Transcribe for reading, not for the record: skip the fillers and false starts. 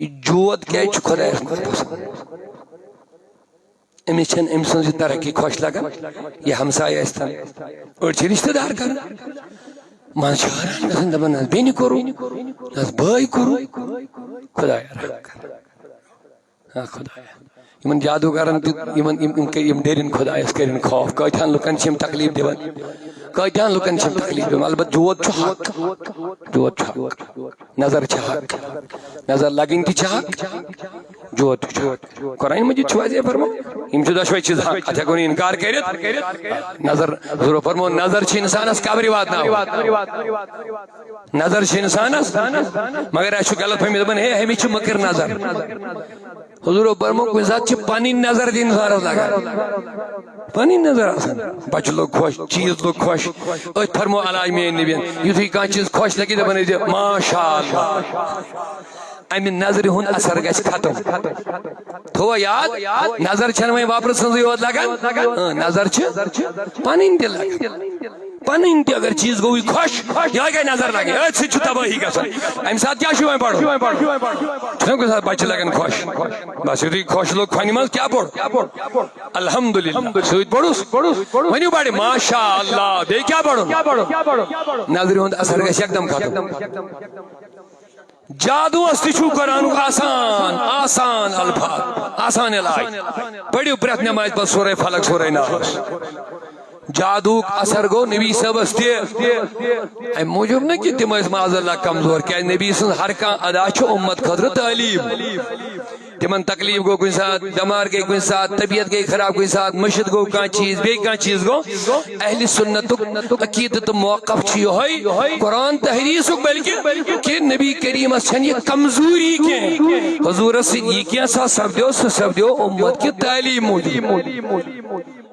جود کیا خدایس پسند امس ام سن ترقی خوش لگان یہ ہمسائے استن اور رشتہ دار کر من حیران گژھان دپان نہ بیٚنہِ کوٚرُو نہ بٲے کوٚرُو خدایا رحم کر ہاں خدایا یمن جادوگرن یم ڈرن خدایس کرن خوف کتھان لکن تکلیف دِوان کتھان لکن تکلیف دِوان البتہ جود چھ حق جود چھ حق نظر چھ حق نظر لگن تہ چھ حق جود چھ حق قرآن مجید چھ واضح فرمان یم چھ دشوے چیز حق اتھ ہیکو نہٕ انکار کٔرِتھ نظر ضرور فرمو نظر چھ انسانس قبر واتناوان نظر چھ انسانس مگر اسہ غلط فہمی دپان ہے ہمیں چھ مکر نظر حضور فرمو کُنہِ ساتہٕ چھِ پنٕنۍ نظر تہِ انسانس لگان پنٕنۍ نظر آسان بچہ لوگ خوش چیز لوگ خوش أتھۍ فرمو علاج میٲنۍ نبین یُتھُے کانٛہہ چیز خوش لگہِ دپان ٲسۍ ماشاء اللہ امہ نظرِ ہُنٛد اثر گژھِ ختم تھوٚوا یاد نظر چھنہٕ وۄنۍ وۄپرٕ سٕنٛزٕے یوت لگان نظر چھِ پنٕنۍ تہِ لگان پنٕنۍ تہِ اگر چیز گوٚوٕے خوش یہے گٔے نظر لگٕنۍ أتھۍ سۭتۍ چھُ تبٲہی گژھان امہِ ساتہٕ کیٛاہ چھُ وۄنۍ پرُن چھُنہ کُنہِ ساتہٕ بچہِ لگان خوش بس یُتھُے خوش لوٚگ کھۄنہِ منٛز کیٛاہ پوٚر الحمدللہ سۭتۍ پوٚرُس ؤنِو بڑِ ماشاء اللہ بیٚیہِ کیٛاہ پرُن نظرِ ہُنٛد اثر گژھِ یکدم ختم جادوس تہ چھُ قرآنُک آسان آسان الفاظ آسان علاج پٔرِو پرٛٮ۪تھ نٮ۪مازِ پتہٕ سورے فلق سورے ناس جادوک اثر گو نبی صبس تہ ام موجود نا کہ تم معاذ اللہ کمزور کیا نبی سن ہر کان ادا چھ امت خاطر تعلیم تمن تکلیف گو کن ساتھ دمار گئی کن ساتھ طبیعت گئی خراب کن ساتھ مشد گو کان چیز بے کان چیز گو اہل سنت عقیدت موقف چھ یہ قرآن تحریس بلکہ کہ نبی کریم چھن یہ کمزوری کی حضور سے یہ کیا سا سپدیو امت کی تعلیم موجود